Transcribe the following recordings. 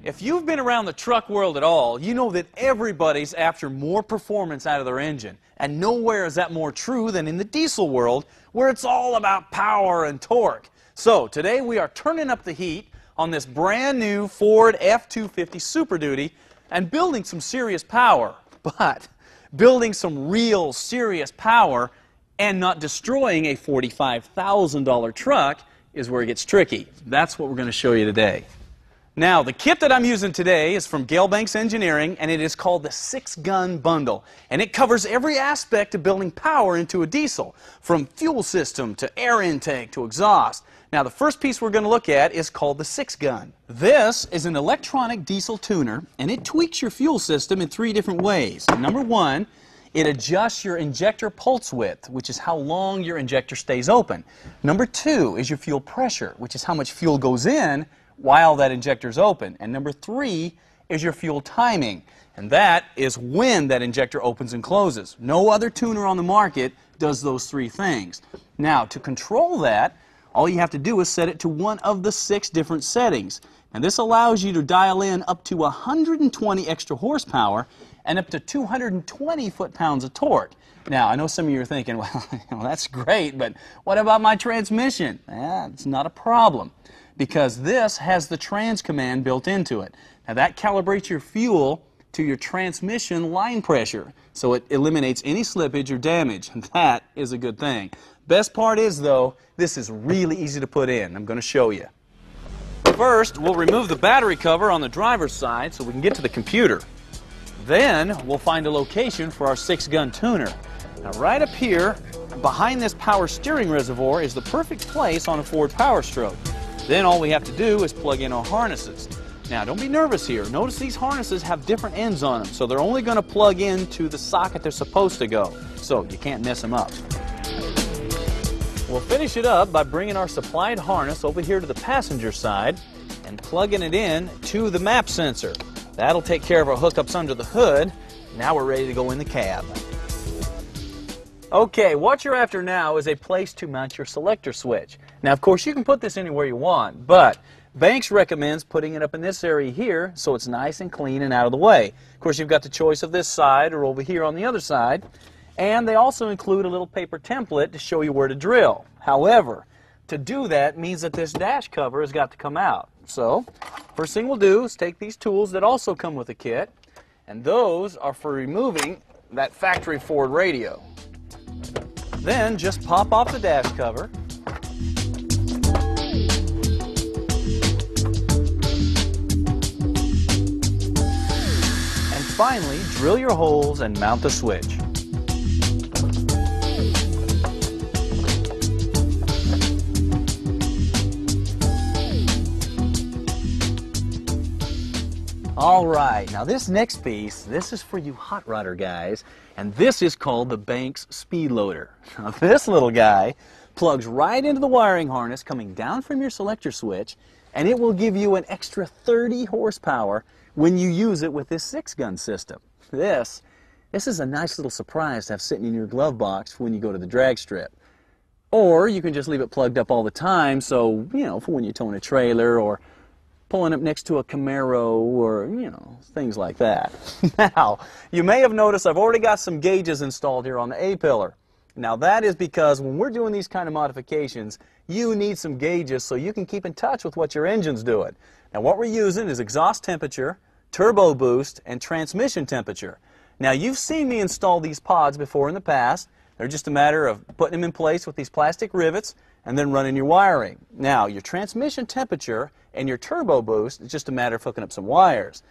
If you've been around the truck world at all, you know that everybody's after more performance out of their engine. And nowhere is that more true than in the diesel world, where it's all about power and torque. So today we are turning up the heat on this brand new Ford F-250 Super Duty and building some serious power. But building some real serious power and not destroying a $45,000 truck is where it gets tricky. That's what we're going to show you today. Now, the kit that I'm using today is from Gale Banks Engineering, and it is called the 6-gun bundle. And it covers every aspect of building power into a diesel, from fuel system to air intake to exhaust. Now, the first piece we're going to look at is called the 6-gun. This is an electronic diesel tuner, and it tweaks your fuel system in 3 different ways. Number 1, it adjusts your injector pulse width, which is how long your injector stays open. Number 2 is your fuel pressure, which is how much fuel goes in while that injector is open. And number 3 is your fuel timing, and that is when that injector opens and closes. No other tuner on the market does those 3 things. Now, to control that, all you have to do is set it to one of the 6 different settings. And this allows you to dial in up to 120 extra horsepower and up to 220 foot-pounds of torque. Now, I know some of you are thinking, well, that's great, but what about my transmission? It's not a problem, because this has the trans command built into it. Now, that calibrates your fuel to your transmission line pressure, so it eliminates any slippage or damage, and that is a good thing. Best part is, though, this is really easy to put in. I'm going to show you. First, we'll remove the battery cover on the driver's side so we can get to the computer. Then, we'll find a location for our 6-gun tuner. Now, right up here, behind this power steering reservoir, is the perfect place on a Ford Power Stroke. Then all we have to do is plug in our harnesses. Now, don't be nervous here. Notice these harnesses have different ends on them, so they're only going to plug into the socket they're supposed to go, so you can't mess them up. We'll finish it up by bringing our supplied harness over here to the passenger side and plugging it in to the map sensor. That'll take care of our hookups under the hood. Now we're ready to go in the cab. Okay, what you're after now is a place to mount your selector switch. Now, of course, you can put this anywhere you want, but Banks recommends putting it up in this area here so it's nice and clean and out of the way. Of course, you've got the choice of this side or over here on the other side, and they also include a little paper template to show you where to drill. However, to do that means that this dash cover has got to come out. So, first thing we'll do is take these tools that also come with the kit, and those are for removing that factory Ford radio. Then just pop off the dash cover. And finally, drill your holes and mount the switch. All right, now this next piece, this is for you hot rodder guys, and this is called the Banks Speed Loader. Now this little guy plugs right into the wiring harness coming down from your selector switch, and it will give you an extra 30 horsepower when you use it with this 6-gun system. This is a nice little surprise to have sitting in your glove box when you go to the drag strip. Or you can just leave it plugged up all the time, so, you know, for when you're towing a trailer or pulling up next to a Camaro or, you know, things like that. Now, you may have noticed I've already got some gauges installed here on the A-pillar. Now, that is because when we're doing these kind of modifications, you need some gauges so you can keep in touch with what your engine's doing. Now, what we're using is exhaust temperature, turbo boost, and transmission temperature. Now, you've seen me install these pods before in the past. They're just a matter of putting them in place with these plastic rivets and then running your wiring. Now, your transmission temperature and your turbo boost is just a matter of hooking up some wires.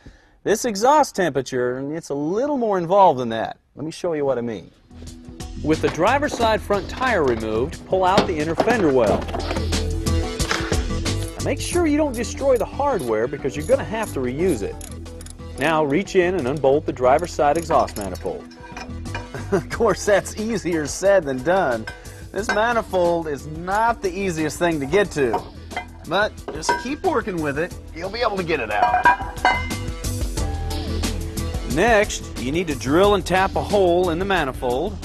This exhaust temperature, it's a little more involved than that. Let me show you what I mean. With the driver's side front tire removed, pull out the inner fender well. Now, make sure you don't destroy the hardware because you're going to have to reuse it. Now, reach in and unbolt the driver's side exhaust manifold. Of course, that's easier said than done. This manifold is not the easiest thing to get to, but just keep working with it, you'll be able to get it out. Next, you need to drill and tap a hole in the manifold.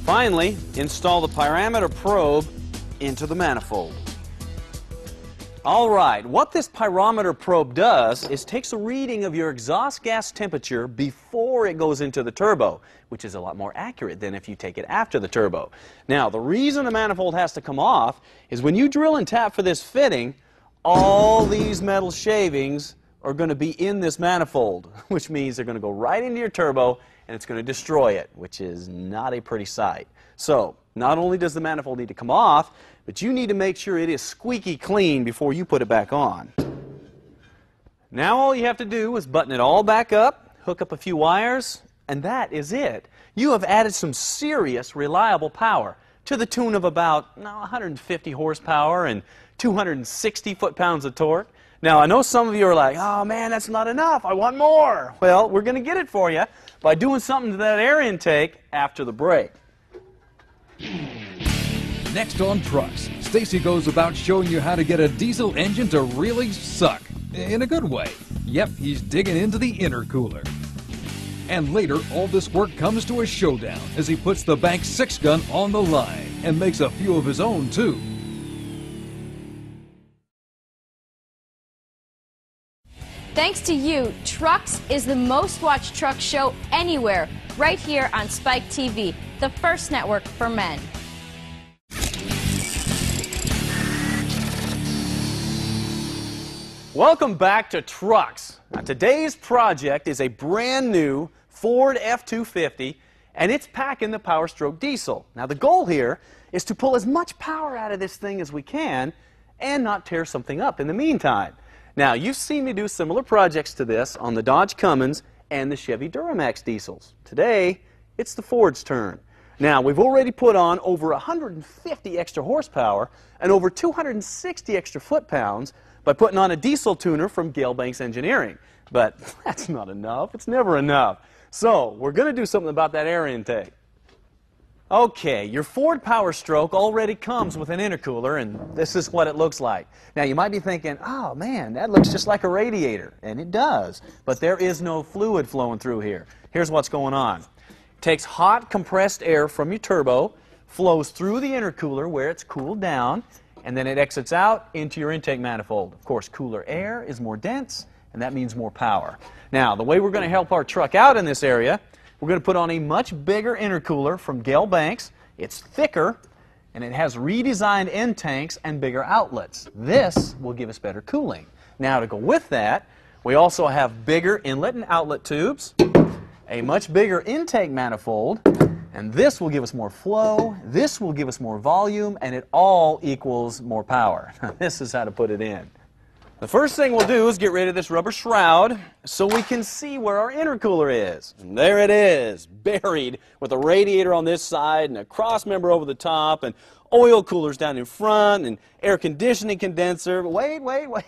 Finally, install the pyrometer probe into the manifold. All right, what this pyrometer probe does is takes a reading of your exhaust gas temperature before it goes into the turbo, which is a lot more accurate than if you take it after the turbo. Now, the reason the manifold has to come off is when you drill and tap for this fitting, all these metal shavings are going to be in this manifold, which means they're going to go right into your turbo and it's going to destroy it, which is not a pretty sight. So, not only does the manifold need to come off, but you need to make sure it is squeaky clean before you put it back on. Now all you have to do is button it all back up, hook up a few wires, and that is it. You have added some serious, reliable power to the tune of about 150 horsepower and 260 foot-pounds of torque. Now, I know some of you are like, oh man, that's not enough, I want more. Well, we're going to get it for you by doing something to that air intake after the break. Next on Trucks, Stacy goes about showing you how to get a diesel engine to really suck. In a good way. Yep, he's digging into the intercooler. And later, all this work comes to a showdown as he puts the Bank 6-gun on the line and makes a few of his own, too. Thanks to you, Trucks is the most watched truck show anywhere, right here on Spike TV, the first network for men. Welcome back to Trucks. Now, today's project is a brand new Ford F-250, and it's packing the Power Stroke diesel. Now, the goal here is to pull as much power out of this thing as we can and not tear something up in the meantime. Now, you've seen me do similar projects to this on the Dodge Cummins and the Chevy Duramax diesels. Today, it's the Ford's turn. Now, we've already put on over 150 extra horsepower and over 260 extra foot-pounds by putting on a diesel tuner from Gale Banks Engineering. But that's not enough. It's never enough. So, we're going to do something about that air intake. Okay, your Ford Power Stroke already comes with an intercooler, and this is what it looks like. Now, you might be thinking, oh man, that looks just like a radiator. And it does. But there is no fluid flowing through here. Here's what's going on. It takes hot, compressed air from your turbo, flows through the intercooler where it's cooled down, and then it exits out into your intake manifold. Of course, cooler air is more dense, and that means more power. Now, the way we're going to help our truck out in this area, we're going to put on a much bigger intercooler from Gale Banks. It's thicker, and it has redesigned end tanks and bigger outlets. This will give us better cooling. Now, to go with that, we also have bigger inlet and outlet tubes, a much bigger intake manifold, and this will give us more flow, this will give us more volume, and it all equals more power. This is how to put it in. The first thing we'll do is get rid of this rubber shroud so we can see where our intercooler is. And there it is, buried with a radiator on this side and a cross member over the top and oil coolers down in front and air conditioning condenser. Wait,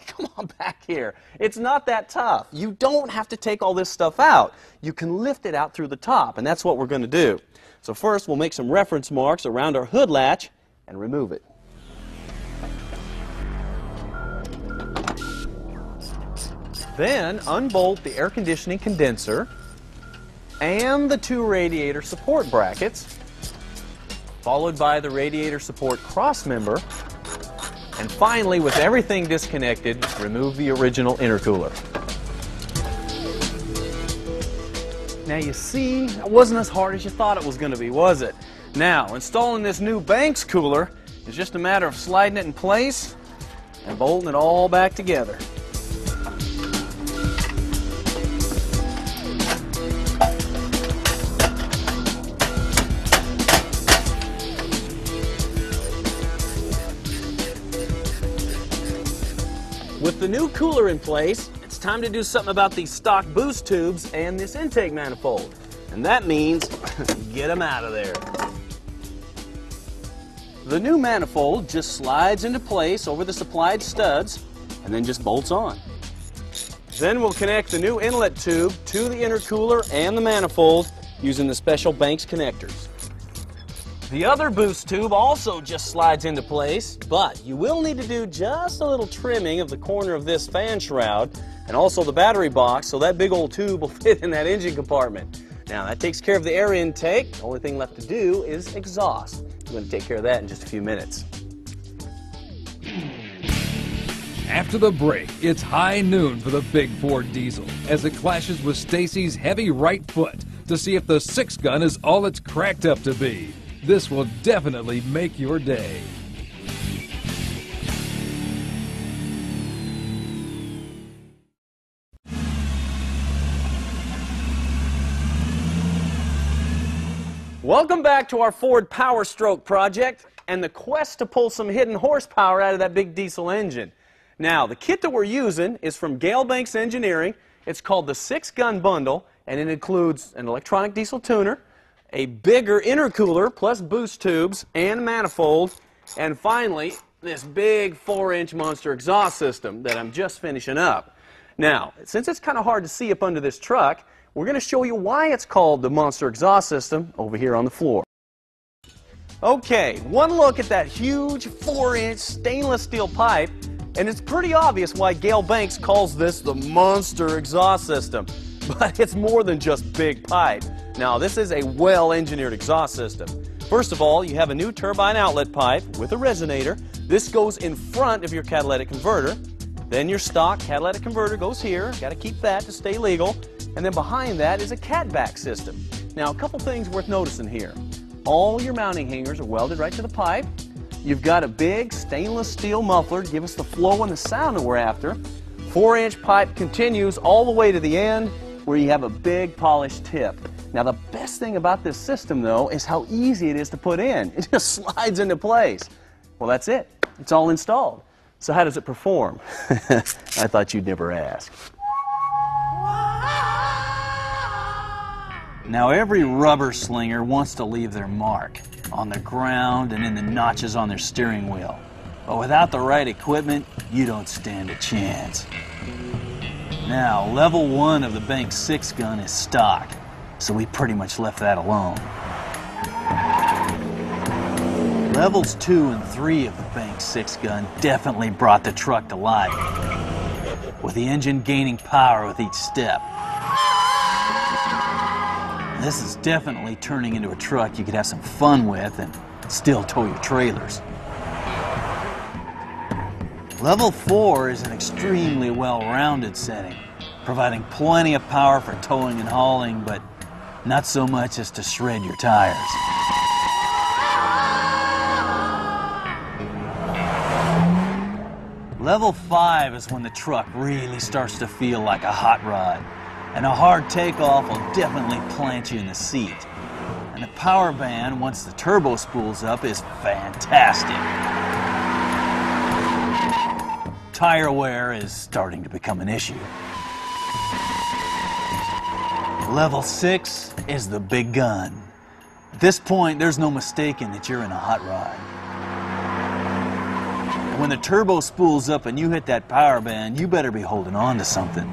come on back here. It's not that tough. You don't have to take all this stuff out. You can lift it out through the top, and that's what we're going to do. So first we'll make some reference marks around our hood latch and remove it. Then unbolt the air conditioning condenser and the two radiator support brackets, followed by the radiator support cross member, and finally, with everything disconnected, remove the original intercooler. Now you see, it wasn't as hard as you thought it was going to be, was it? Now, installing this new Banks cooler is just a matter of sliding it in place and bolting it all back together. With the new cooler in place, it's time to do something about these stock boost tubes and this intake manifold. And that means get them out of there. The new manifold just slides into place over the supplied studs and then just bolts on. Then we'll connect the new inlet tube to the intercooler and the manifold using the special Banks connectors. The other boost tube also just slides into place, but you will need to do just a little trimming of the corner of this fan shroud and also the battery box so that big old tube will fit in that engine compartment. Now that takes care of the air intake. The only thing left to do is exhaust. I'm going to take care of that in just a few minutes. After the break, it's high noon for the big Ford diesel as it clashes with Stacy's heavy right foot to see if the 6-gun is all it's cracked up to be. This will definitely make your day. Welcome back to our Ford Power Stroke project and the quest to pull some hidden horsepower out of that big diesel engine. Now, the kit that we're using is from Gale Banks Engineering. It's called the 6-gun bundle, and it includes an electronic diesel tuner, a bigger intercooler plus boost tubes and manifold, and finally, this big 4-inch monster exhaust system that I'm just finishing up. Now, since it's kind of hard to see up under this truck, we're going to show you why it's called the monster exhaust system over here on the floor. Okay, one look at that huge 4-inch stainless steel pipe, and it's pretty obvious why Gale Banks calls this the monster exhaust system. But it's more than just big pipe. Now, this is a well-engineered exhaust system. First of all, you have a new turbine outlet pipe with a resonator. This goes in front of your catalytic converter. Then your stock catalytic converter goes here. Got to keep that to stay legal. And then behind that is a catback system. Now, a couple things worth noticing here. All your mounting hangers are welded right to the pipe. You've got a big stainless steel muffler to give us the flow and the sound that we're after. 4-inch pipe continues all the way to the end where you have a big polished tip. Now, the best thing about this system, though, is how easy it is to put in. It just slides into place. Well, that's it. It's all installed. So how does it perform? I thought you'd never ask. Now, every rubber slinger wants to leave their mark on the ground and in the notches on their steering wheel. But without the right equipment, you don't stand a chance. Now, level 1 of the Banks 6-gun is stock, so we pretty much left that alone. Levels 2 and 3 of the Banks 6-gun definitely brought the truck to life, with the engine gaining power with each step. This is definitely turning into a truck you could have some fun with and still tow your trailers. Level 4 is an extremely well-rounded setting, providing plenty of power for towing and hauling, but not so much as to shred your tires. Level 5 is when the truck really starts to feel like a hot rod, and a hard takeoff will definitely plant you in the seat. And the power band, once the turbo spools up, is fantastic. Tire wear is starting to become an issue. Level 6 is the big gun. At this point, there's no mistaking that you're in a hot rod. And when the turbo spools up and you hit that power band, you better be holding on to something.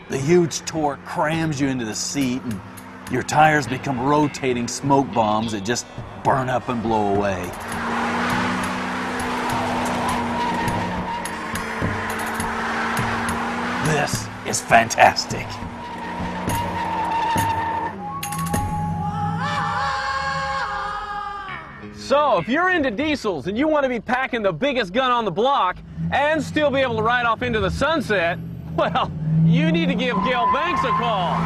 The huge torque crams you into the seat, and your tires become rotating smoke bombs that just burn up and blow away. This is fantastic. So, if you're into diesels and you want to be packing the biggest gun on the block and still be able to ride off into the sunset, well, you need to give Gale Banks a call.